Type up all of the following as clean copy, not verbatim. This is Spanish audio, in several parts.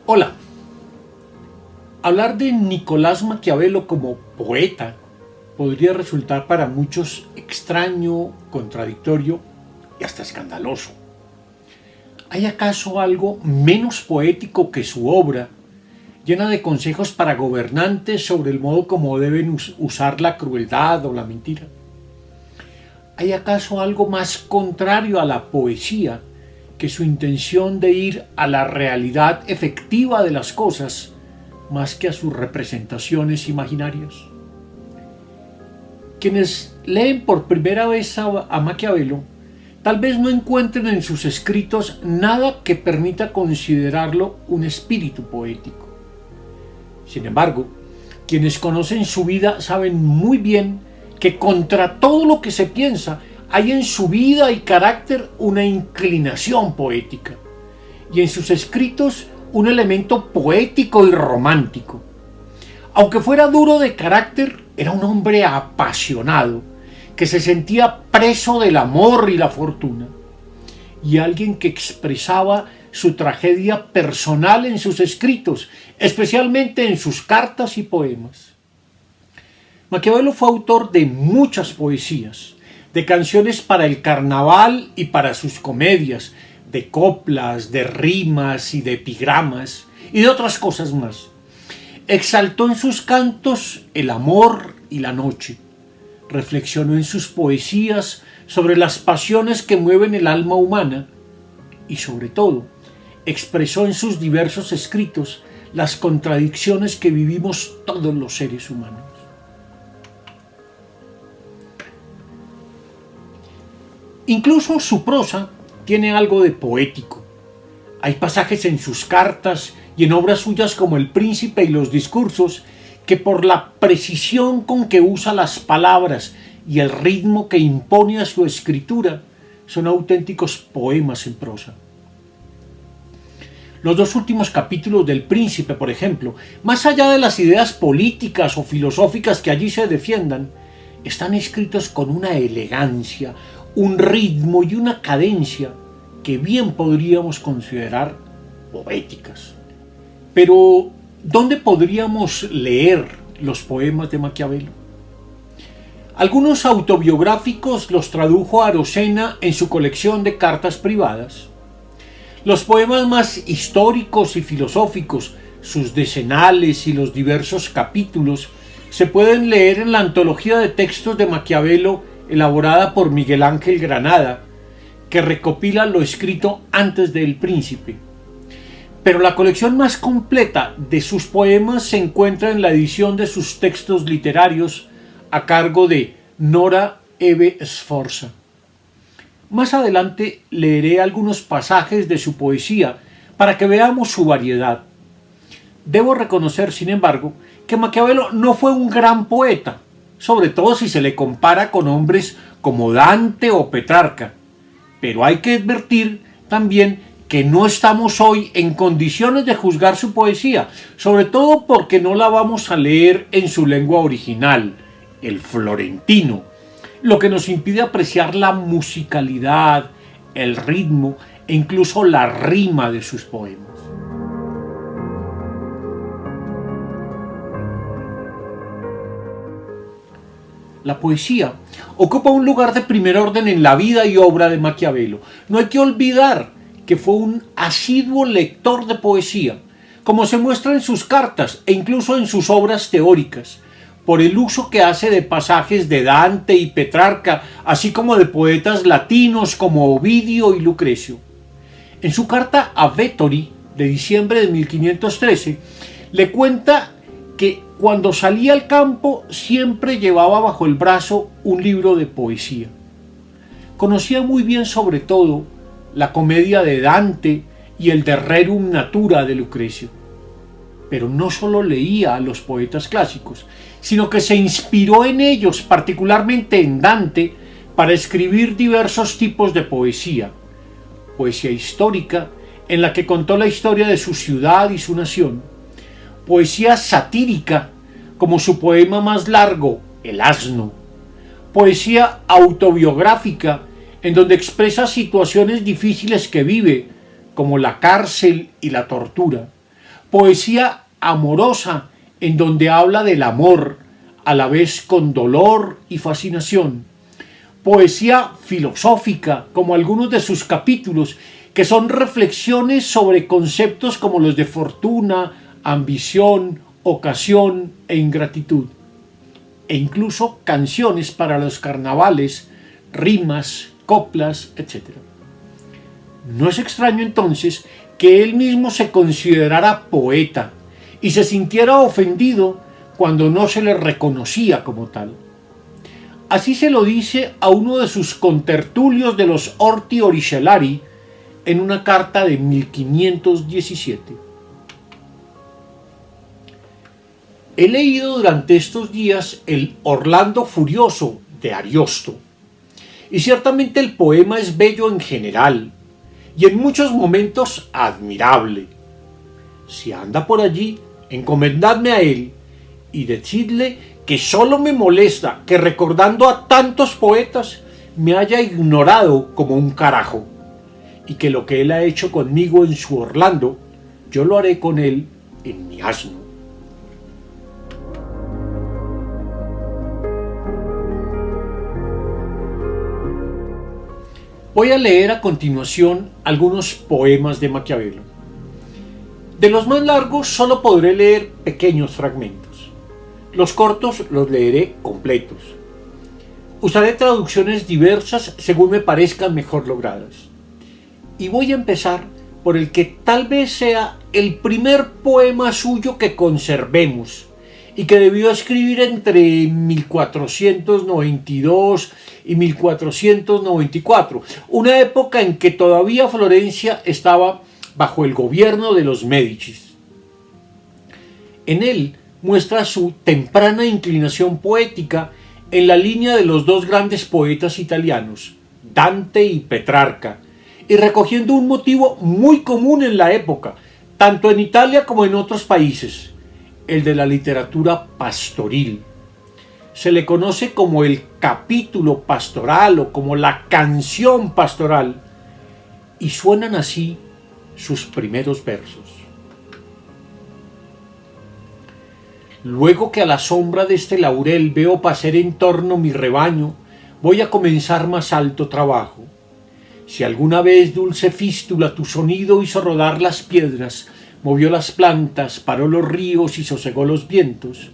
Hola. Hablar de Nicolás Maquiavelo como poeta podría resultar para muchos extraño, contradictorio y hasta escandaloso. ¿Hay acaso algo menos poético que su obra, llena de consejos para gobernantes sobre el modo como deben usar la crueldad o la mentira? ¿Hay acaso algo más contrario a la poesía que su intención de ir a la realidad efectiva de las cosas más que a sus representaciones imaginarias? Quienes leen por primera vez a Maquiavelo tal vez no encuentren en sus escritos nada que permita considerarlo un espíritu poético. Sin embargo, quienes conocen su vida saben muy bien que contra todo lo que se piensa hay en su vida y carácter una inclinación poética, y en sus escritos un elemento poético y romántico. Aunque fuera duro de carácter, era un hombre apasionado, que se sentía preso del amor y la fortuna, y alguien que expresaba su tragedia personal en sus escritos, especialmente en sus cartas y poemas. Maquiavelo fue autor de muchas poesías, de canciones para el carnaval y para sus comedias, de coplas, de rimas y de epigramas, y de otras cosas más. Exaltó en sus cantos el amor y la noche. Reflexionó en sus poesías sobre las pasiones que mueven el alma humana y, sobre todo, expresó en sus diversos escritos las contradicciones que vivimos todos los seres humanos. Incluso su prosa tiene algo de poético. Hay pasajes en sus cartas y en obras suyas como El Príncipe y los discursos que, por la precisión con que usa las palabras y el ritmo que impone a su escritura, son auténticos poemas en prosa. Los dos últimos capítulos del Príncipe, por ejemplo, más allá de las ideas políticas o filosóficas que allí se defiendan, están escritos con una elegancia, un ritmo y una cadencia que bien podríamos considerar poéticas. Pero, ¿dónde podríamos leer los poemas de Maquiavelo? Algunos autobiográficos los tradujo Arocena en su colección de cartas privadas. Los poemas más históricos y filosóficos, sus decenales y los diversos capítulos, se pueden leer en la antología de textos de Maquiavelo elaborada por Miguel Ángel Granada, que recopila lo escrito antes de El Príncipe. Pero la colección más completa de sus poemas se encuentra en la edición de sus textos literarios a cargo de Nora Eve Sforza. Más adelante leeré algunos pasajes de su poesía para que veamos su variedad. Debo reconocer, sin embargo, que Maquiavelo no fue un gran poeta, sobre todo si se le compara con hombres como Dante o Petrarca. Pero hay que advertir también que no estamos hoy en condiciones de juzgar su poesía, sobre todo porque no la vamos a leer en su lengua original, el florentino, lo que nos impide apreciar la musicalidad, el ritmo e incluso la rima de sus poemas. La poesía ocupa un lugar de primer orden en la vida y obra de Maquiavelo. No hay que olvidar que fue un asiduo lector de poesía, como se muestra en sus cartas e incluso en sus obras teóricas, por el uso que hace de pasajes de Dante y Petrarca, así como de poetas latinos como Ovidio y Lucrecio. En su carta a Vettori, de diciembre de 1513, le cuenta que cuando salía al campo siempre llevaba bajo el brazo un libro de poesía. Conocía muy bien sobre todo la comedia de Dante y el De Rerum Natura de Lucrecio. Pero no solo leía a los poetas clásicos, sino que se inspiró en ellos, particularmente en Dante, para escribir diversos tipos de poesía. Poesía histórica, en la que contó la historia de su ciudad y su nación. Poesía satírica, como su poema más largo, El asno. Poesía autobiográfica, en donde expresa situaciones difíciles que vive, como la cárcel y la tortura. poesía amorosa en donde habla del amor, a la vez con dolor y fascinación, poesía filosófica, como algunos de sus capítulos, que son reflexiones sobre conceptos como los de fortuna, ambición, ocasión e ingratitud, e incluso canciones para los carnavales, rimas, coplas, etc. No es extraño entonces que él mismo se considerara poeta y se sintiera ofendido cuando no se le reconocía como tal. Así se lo dice a uno de sus contertulios de los Orti Oricellari en una carta de 1517. He leído durante estos días el Orlando Furioso de Ariosto, y ciertamente el poema es bello en general, y en muchos momentos admirable. Si anda por allí, encomendadme a él, y decidle que solo me molesta que recordando a tantos poetas me haya ignorado como un carajo, y que lo que él ha hecho conmigo en su Orlando, yo lo haré con él en mi asno. Voy a leer a continuación algunos poemas de Maquiavelo. De los más largos solo podré leer pequeños fragmentos. Los cortos los leeré completos. Usaré traducciones diversas según me parezcan mejor logradas. Y voy a empezar por el que tal vez sea el primer poema suyo que conservemos y que debió escribir entre 1492 y 1494, una época en que todavía Florencia estaba bajo el gobierno de los Médicis. En él muestra su temprana inclinación poética en la línea de los dos grandes poetas italianos, Dante y Petrarca, y recogiendo un motivo muy común en la época, tanto en Italia como en otros países, el de la literatura pastoril. Se le conoce como el capítulo pastoral o como la canción pastoral, y suenan así sus primeros versos. Luego que a la sombra de este laurel veo pacer en torno mi rebaño, voy a comenzar más alto trabajo. Si alguna vez, dulce fístula, tu sonido hizo rodar las piedras, movió las plantas, paró los ríos y sosegó los vientos,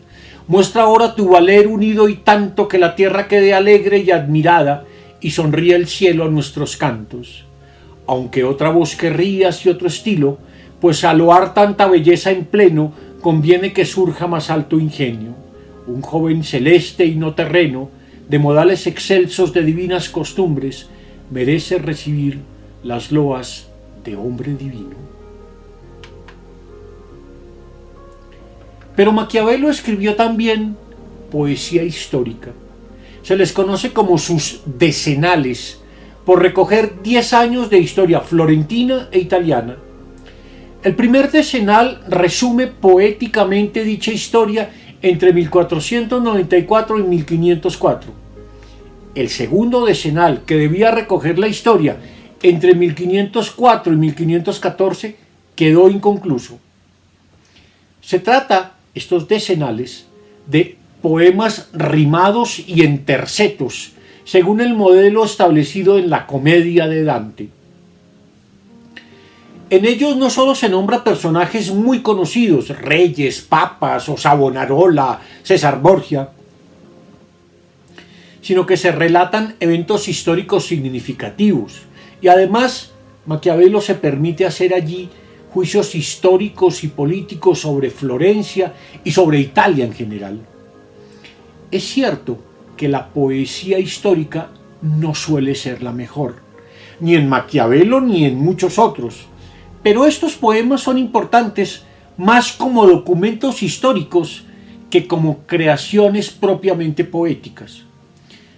muestra ahora tu valer unido y tanto que la tierra quede alegre y admirada y sonríe el cielo a nuestros cantos. Aunque otra voz querrías y otro estilo, pues al loar tanta belleza en pleno, conviene que surja más alto ingenio. Un joven celeste y no terreno, de modales excelsos de divinas costumbres, merece recibir las loas de hombre divino. Pero Maquiavelo escribió también poesía histórica. Se les conoce como sus decenales, por recoger 10 años de historia florentina e italiana. El primer decenal resume poéticamente dicha historia entre 1494 y 1504. El segundo decenal, que debía recoger la historia entre 1504 y 1514, quedó inconcluso. Se trata, estos decenales, de poemas rimados y en tercetos, según el modelo establecido en la Comedia de Dante. En ellos no solo se nombra personajes muy conocidos, reyes, papas o Savonarola, César Borgia, sino que se relatan eventos históricos significativos, y además Maquiavelo se permite hacer allí juicios históricos y políticos sobre Florencia y sobre Italia en general. Es cierto que la poesía histórica no suele ser la mejor, ni en Maquiavelo ni en muchos otros, pero estos poemas son importantes más como documentos históricos que como creaciones propiamente poéticas.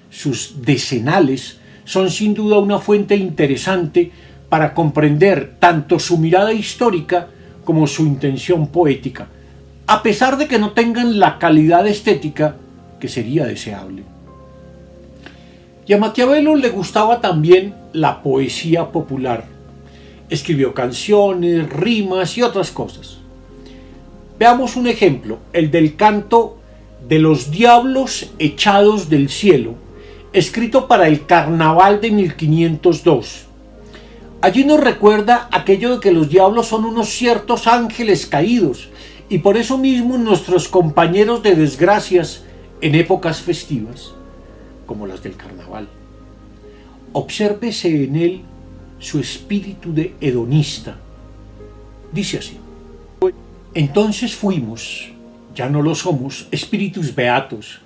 Sus decenales son sin duda una fuente interesante para comprender tanto su mirada histórica como su intención poética, a pesar de que no tengan la calidad estética que sería deseable. Y a Maquiavelo le gustaba también la poesía popular. Escribió canciones, rimas y otras cosas. Veamos un ejemplo, el del canto de los diablos echados del cielo, escrito para el carnaval de 1502. Allí nos recuerda aquello de que los diablos son unos ciertos ángeles caídos y por eso mismo nuestros compañeros de desgracias en épocas festivas, como las del carnaval. Obsérvese en él su espíritu de hedonista. Dice así: entonces fuimos, ya no lo somos, espíritus beatos.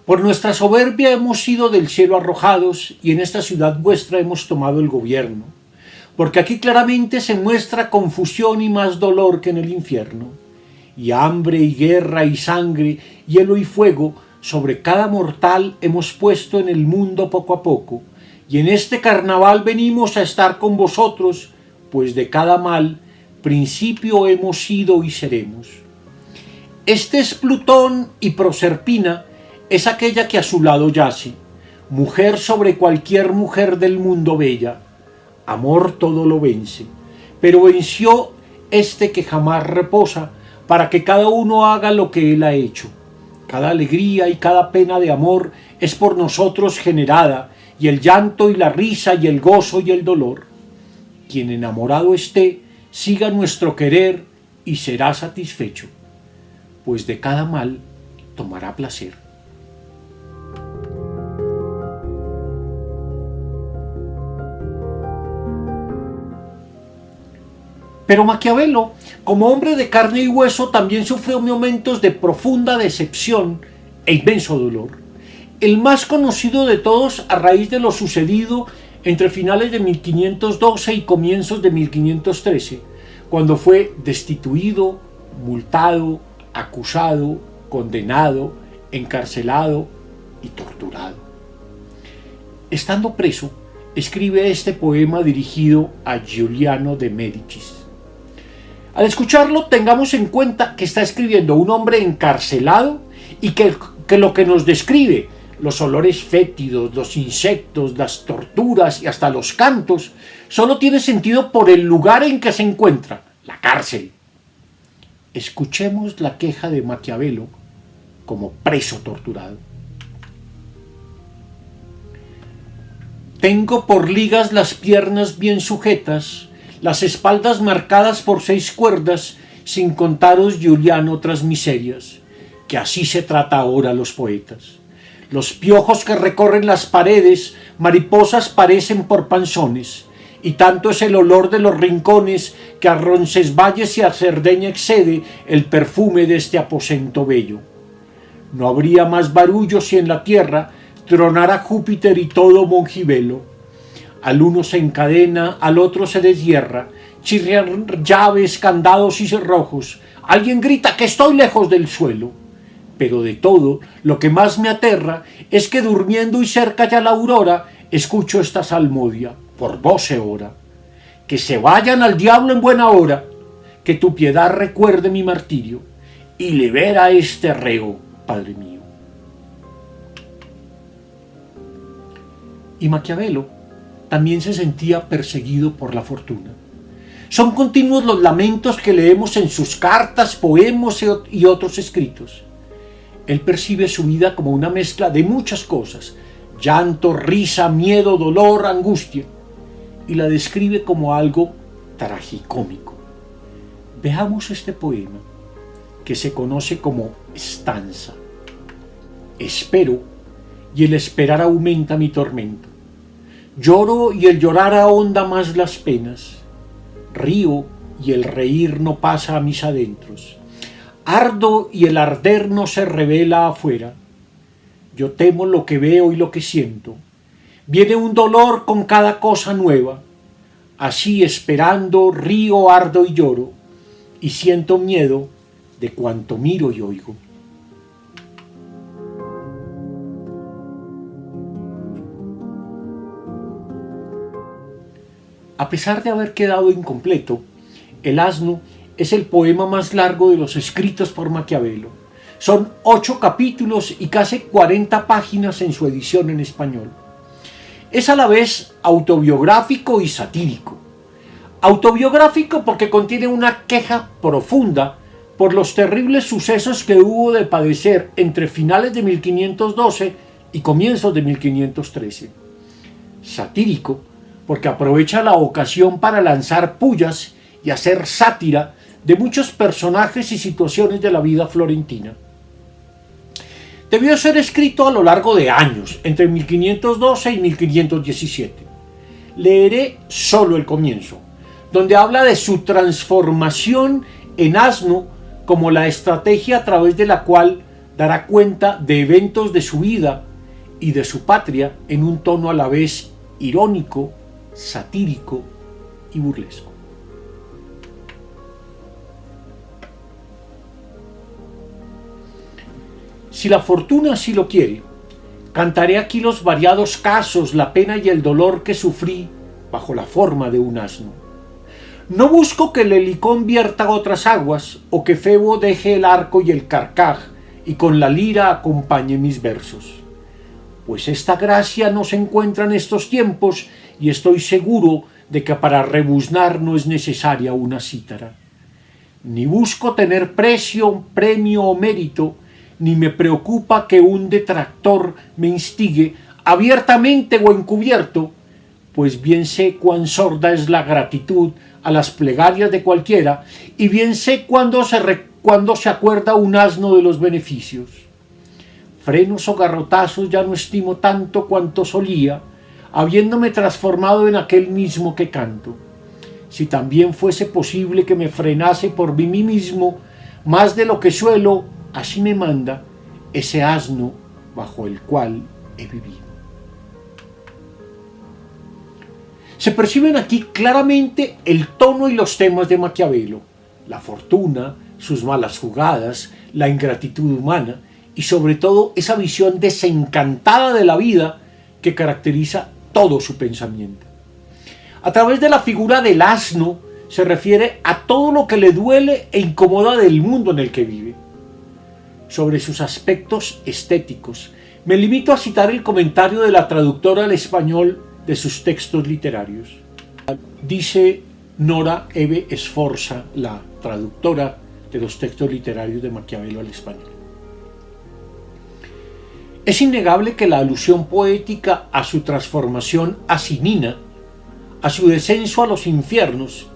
Por nuestra soberbia hemos sido del cielo arrojados y en esta ciudad vuestra hemos tomado el gobierno. Porque aquí claramente se muestra confusión y más dolor que en el infierno. Y hambre y guerra y sangre, hielo y fuego, sobre cada mortal hemos puesto en el mundo poco a poco. Y en este carnaval venimos a estar con vosotros, pues de cada mal principio hemos sido y seremos. Este es Plutón y Proserpina es aquella que a su lado yace, mujer sobre cualquier mujer del mundo bella. Amor todo lo vence, pero venció este que jamás reposa, para que cada uno haga lo que él ha hecho. Cada alegría y cada pena de amor es por nosotros generada, y el llanto y la risa y el gozo y el dolor. Quien enamorado esté, siga nuestro querer y será satisfecho, pues de cada mal tomará placer. Pero Maquiavelo, como hombre de carne y hueso, también sufrió momentos de profunda decepción e inmenso dolor. El más conocido de todos a raíz de lo sucedido entre finales de 1512 y comienzos de 1513, cuando fue destituido, multado, acusado, condenado, encarcelado y torturado. Estando preso, escribe este poema dirigido a Giuliano de Médicis. Al escucharlo, tengamos en cuenta que está escribiendo un hombre encarcelado y que lo que nos describe, los olores fétidos, los insectos, las torturas y hasta los cantos, solo tiene sentido por el lugar en que se encuentra, la cárcel. Escuchemos la queja de Maquiavelo como preso torturado. Tengo por ligas las piernas bien sujetas, las espaldas marcadas por 6 cuerdas, sin contaros, Giuliano, otras miserias, que así se trata ahora a los poetas. Los piojos que recorren las paredes, mariposas parecen por panzones, y tanto es el olor de los rincones que a Roncesvalles y a Cerdeña excede el perfume de este aposento bello. No habría más barullo si en la tierra tronara Júpiter y todo Mongibelo. Al uno se encadena, al otro se deshierra, chirrian llaves, candados y cerrojos. Alguien grita que estoy lejos del suelo. Pero de todo, lo que más me aterra es que durmiendo y cerca ya la aurora, escucho esta salmodia, por voce ora. Que se vayan al diablo en buena hora, que tu piedad recuerde mi martirio, y libera este reo, Padre mío. Y Maquiavelo también se sentía perseguido por la fortuna. Son continuos los lamentos que leemos en sus cartas, poemas y otros escritos. Él percibe su vida como una mezcla de muchas cosas: llanto, risa, miedo, dolor, angustia, y la describe como algo tragicómico. Veamos este poema, que se conoce como estanza. Espero, y el esperar aumenta mi tormento. Lloro y el llorar ahonda más las penas. Río y el reír no pasa a mis adentros. Ardo y el arder no se revela afuera. Yo temo lo que veo y lo que siento. Viene un dolor con cada cosa nueva. Así esperando río, ardo y lloro, y siento miedo de cuanto miro y oigo. A pesar de haber quedado incompleto, El asno es el poema más largo de los escritos por Maquiavelo. Son 8 capítulos y casi 40 páginas en su edición en español. Es a la vez autobiográfico y satírico. Autobiográfico porque contiene una queja profunda por los terribles sucesos que hubo de padecer entre finales de 1512 y comienzos de 1513. Satírico, porque aprovecha la ocasión para lanzar pullas y hacer sátira de muchos personajes y situaciones de la vida florentina. Debió ser escrito a lo largo de años, entre 1512 y 1517. Leeré solo el comienzo, donde habla de su transformación en asno como la estrategia a través de la cual dará cuenta de eventos de su vida y de su patria en un tono a la vez irónico, satírico y burlesco. Si la fortuna así lo quiere, cantaré aquí los variados casos, la pena y el dolor que sufrí bajo la forma de un asno. No busco que el Helicón vierta otras aguas, o que Febo deje el arco y el carcaj, y con la lira acompañe mis versos. Pues esta gracia no se encuentra en estos tiempos, y estoy seguro de que para rebuznar no es necesaria una cítara. Ni busco tener precio, premio o mérito, ni me preocupa que un detractor me instigue, abiertamente o encubierto, pues bien sé cuán sorda es la gratitud a las plegarias de cualquiera, y bien sé cuándo se acuerda un asno de los beneficios. Frenos o garrotazos ya no estimo tanto cuanto solía, habiéndome transformado en aquel mismo que canto. Si también fuese posible que me frenase por mí mismo, más de lo que suelo, así me manda ese asno bajo el cual he vivido. Se perciben aquí claramente el tono y los temas de Maquiavelo, la fortuna, sus malas jugadas, la ingratitud humana y sobre todo esa visión desencantada de la vida que caracteriza todo su pensamiento. A través de la figura del asno se refiere a todo lo que le duele e incomoda del mundo en el que vive. Sobre sus aspectos estéticos, me limito a citar el comentario de la traductora al español de sus textos literarios. Dice Nora Eve Sforza, la traductora de los textos literarios de Maquiavelo al español. Es innegable que la alusión poética a su transformación asinina, a su descenso a los infiernos,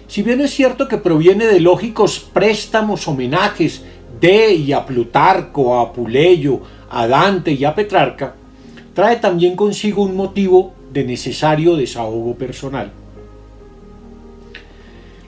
si bien es cierto que proviene de lógicos préstamos, homenajes de y a Plutarco, a Apuleyo, a Dante y a Petrarca, trae también consigo un motivo de necesario desahogo personal.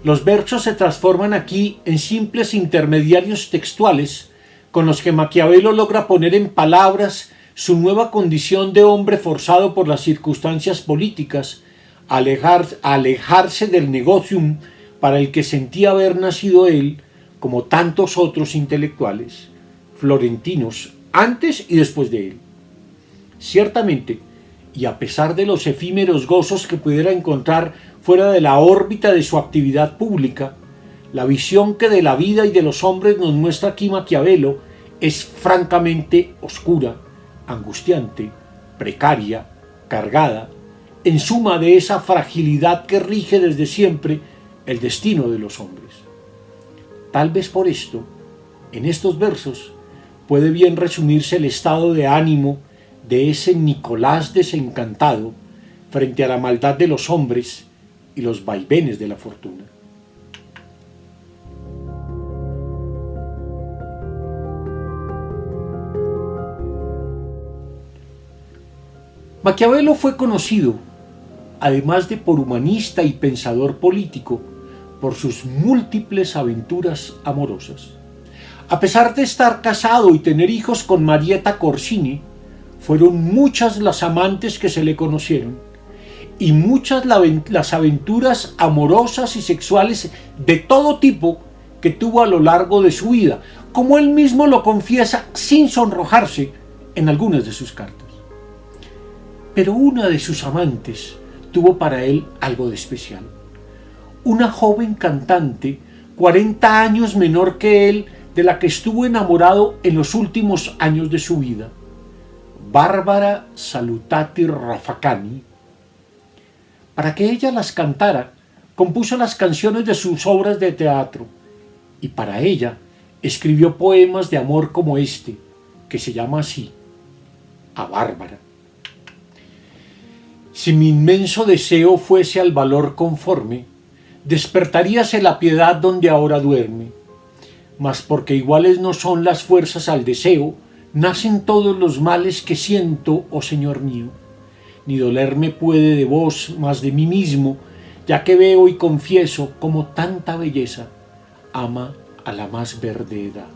Los versos se transforman aquí en simples intermediarios textuales con los que Maquiavelo logra poner en palabras su nueva condición de hombre forzado por las circunstancias políticas a alejarse del negocium para el que sentía haber nacido él, como tantos otros intelectuales florentinos antes y después de él. Ciertamente, y a pesar de los efímeros gozos que pudiera encontrar fuera de la órbita de su actividad pública, la visión que de la vida y de los hombres nos muestra aquí Maquiavelo es francamente oscura, angustiante, precaria, cargada, en suma de esa fragilidad que rige desde siempre el destino de los hombres. Tal vez por esto, en estos versos, puede bien resumirse el estado de ánimo de ese Nicolás desencantado frente a la maldad de los hombres y los vaivenes de la fortuna. Maquiavelo fue conocido, además de por humanista y pensador político, por sus múltiples aventuras amorosas. A pesar de estar casado y tener hijos con Marietta Corsini, fueron muchas las amantes que se le conocieron y muchas las aventuras amorosas y sexuales de todo tipo que tuvo a lo largo de su vida, como él mismo lo confiesa sin sonrojarse en algunas de sus cartas. Pero una de sus amantes tuvo para él algo de especial. Una joven cantante, 40 años menor que él, de la que estuvo enamorado en los últimos años de su vida, Bárbara Salutati Rafacani. Para que ella las cantara, compuso las canciones de sus obras de teatro y para ella escribió poemas de amor como este, que se llama así, a Bárbara. Si mi inmenso deseo fuese al valor conforme, despertaríase la piedad donde ahora duerme. Mas porque iguales no son las fuerzas al deseo, nacen todos los males que siento, oh Señor mío. Ni dolerme puede de vos más de mí mismo, ya que veo y confieso como tanta belleza ama a la más verde edad.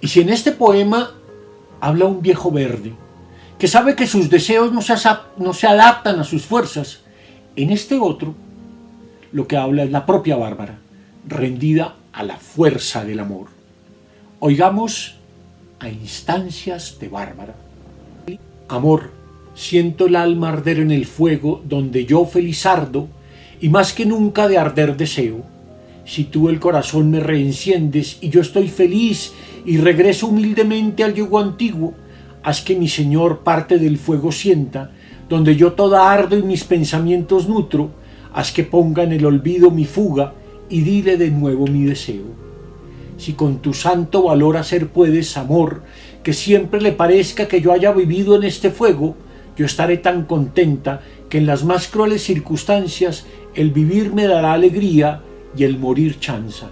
Y si en este poema habla un viejo verde, que sabe que sus deseos no se adaptan a sus fuerzas, en este otro lo que habla es la propia Bárbara, rendida a la fuerza del amor. Oigamos a instancias de Bárbara. Amor, siento el alma arder en el fuego donde yo feliz ardo, y más que nunca de arder deseo. Si tú el corazón me reenciendes y yo estoy feliz y regreso humildemente al yugo antiguo, haz que mi Señor parte del fuego sienta, donde yo toda ardo y mis pensamientos nutro, haz que ponga en el olvido mi fuga y dile de nuevo mi deseo. Si con tu santo valor hacer puedes, amor, que siempre le parezca que yo haya vivido en este fuego, yo estaré tan contenta que en las más crueles circunstancias el vivir me dará alegría y el morir chanza.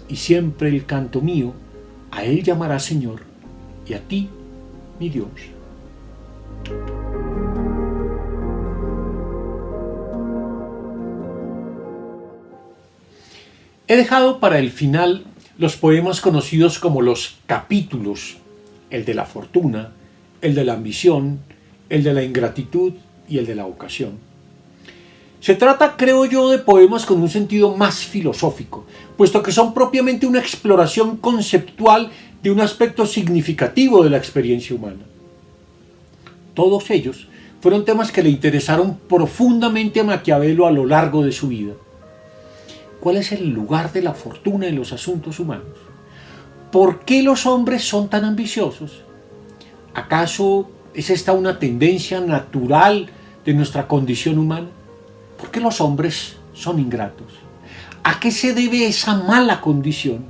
Y siempre el canto mío a él llamará Señor y a ti mi Dios. He dejado para el final los poemas conocidos como los capítulos, el de la fortuna, el de la ambición, el de la ingratitud y el de la vocación. Se trata, creo yo, de poemas con un sentido más filosófico, puesto que son propiamente una exploración conceptual de un aspecto significativo de la experiencia humana. Todos ellos fueron temas que le interesaron profundamente a Maquiavelo a lo largo de su vida. ¿Cuál es el lugar de la fortuna en los asuntos humanos? ¿Por qué los hombres son tan ambiciosos? ¿Acaso es esta una tendencia natural de nuestra condición humana? ¿Por qué los hombres son ingratos? ¿A qué se debe esa mala condición?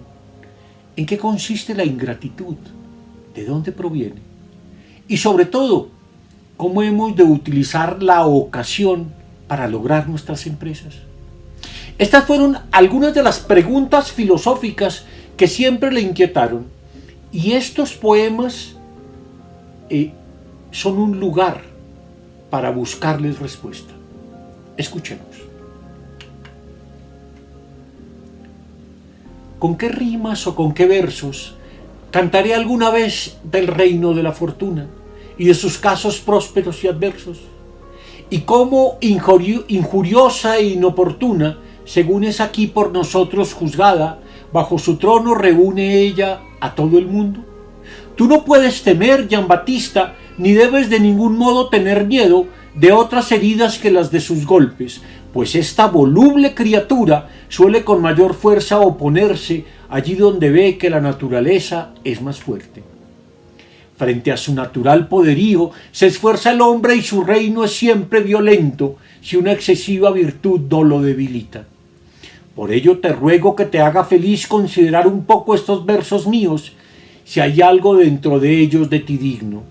¿En qué consiste la ingratitud? ¿De dónde proviene? Y sobre todo, ¿cómo hemos de utilizar la ocasión para lograr nuestras empresas? Estas fueron algunas de las preguntas filosóficas que siempre le inquietaron. Y estos poemas son un lugar para buscarles respuesta. Escuchemos. ¿Con qué rimas o con qué versos cantaré alguna vez del reino de la fortuna y de sus casos prósperos y adversos? Y cómo injuriosa e inoportuna, según es aquí por nosotros juzgada, bajo su trono reúne ella a todo el mundo. Tú no puedes temer, Giambattista, ni debes de ningún modo tener miedo de otras heridas que las de sus golpes, pues esta voluble criatura suele con mayor fuerza oponerse allí donde ve que la naturaleza es más fuerte. Frente a su natural poderío se esfuerza el hombre y su reino es siempre violento si una excesiva virtud no lo debilita. Por ello te ruego que te haga feliz considerar un poco estos versos míos, si hay algo dentro de ellos de ti digno.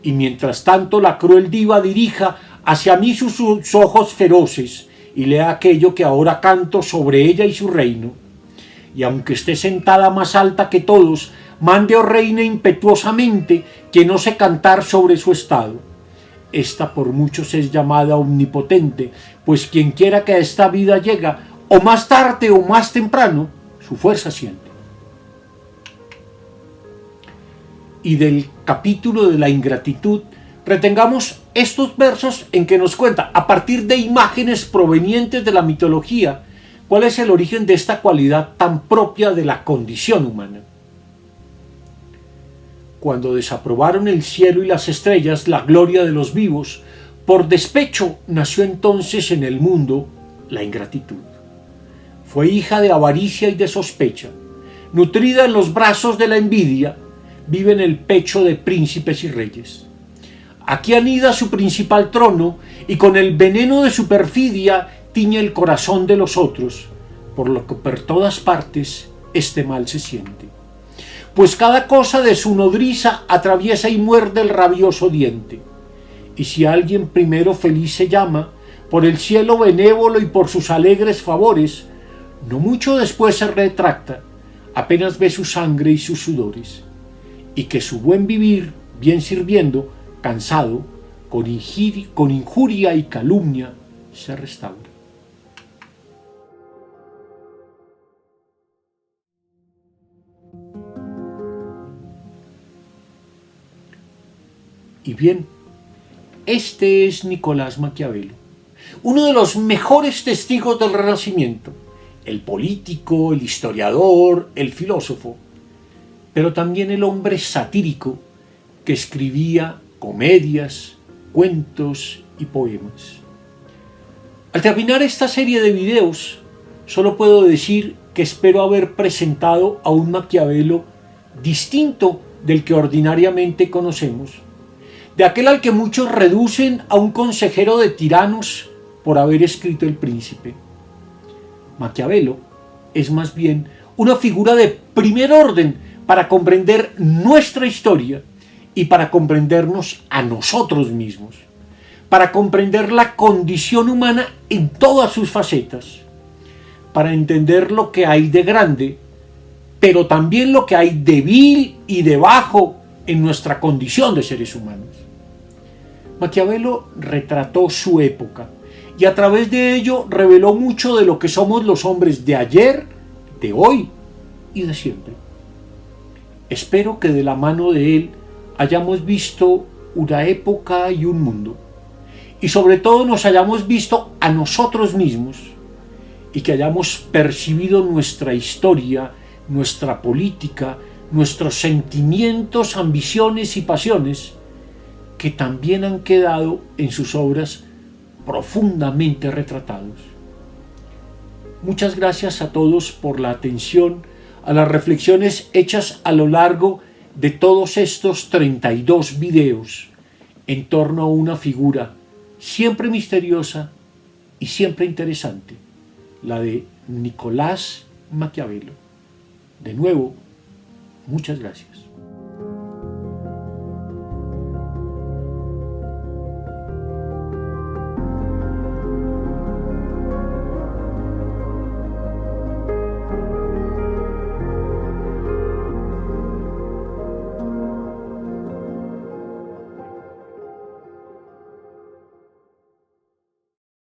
Y mientras tanto la cruel diva dirija hacia mí sus ojos feroces y lea aquello que ahora canto sobre ella y su reino. Y aunque esté sentada más alta que todos, mande, oh reina, impetuosamente que no sé cantar sobre su estado. Esta por muchos es llamada omnipotente, pues quien quiera que a esta vida llega, o más tarde o más temprano, su fuerza siente. Y del capítulo de la ingratitud, retengamos estos versos en que nos cuenta, a partir de imágenes provenientes de la mitología, cuál es el origen de esta cualidad tan propia de la condición humana. Cuando desaprobaron el cielo y las estrellas, la gloria de los vivos, por despecho nació entonces en el mundo la ingratitud. Fue hija de avaricia y de sospecha, nutrida en los brazos de la envidia, vive en el pecho de príncipes y reyes. Aquí anida su principal trono y con el veneno de su perfidia tiñe el corazón de los otros, por lo que por todas partes este mal se siente. Pues cada cosa de su nodriza atraviesa y muerde el rabioso diente. Y si alguien primero feliz se llama, por el cielo benévolo y por sus alegres favores, no mucho después se retracta, apenas ve su sangre y sus sudores, y que su buen vivir, bien sirviendo, cansado, con injuria y calumnia, se restaura. Y bien, este es Nicolás Maquiavelo, uno de los mejores testigos del Renacimiento, el político, el historiador, el filósofo, pero también el hombre satírico que escribía comedias, cuentos y poemas. Al terminar esta serie de videos, solo puedo decir que espero haber presentado a un Maquiavelo distinto del que ordinariamente conocemos, de aquel al que muchos reducen a un consejero de tiranos por haber escrito El Príncipe. Maquiavelo es más bien una figura de primer orden para comprender nuestra historia y para comprendernos a nosotros mismos, para comprender la condición humana en todas sus facetas, para entender lo que hay de grande, pero también lo que hay de vil y de bajo en nuestra condición de seres humanos. Maquiavelo retrató su época y a través de ello reveló mucho de lo que somos los hombres de ayer, de hoy y de siempre. Espero que de la mano de él hayamos visto una época y un mundo, y sobre todo nos hayamos visto a nosotros mismos y que hayamos percibido nuestra historia, nuestra política, nuestros sentimientos, ambiciones y pasiones que también han quedado en sus obras profundamente retratados. Muchas gracias a todos por la atención a las reflexiones hechas a lo largo de todos estos 32 videos en torno a una figura siempre misteriosa y siempre interesante, la de Nicolás Maquiavelo. De nuevo, muchas gracias.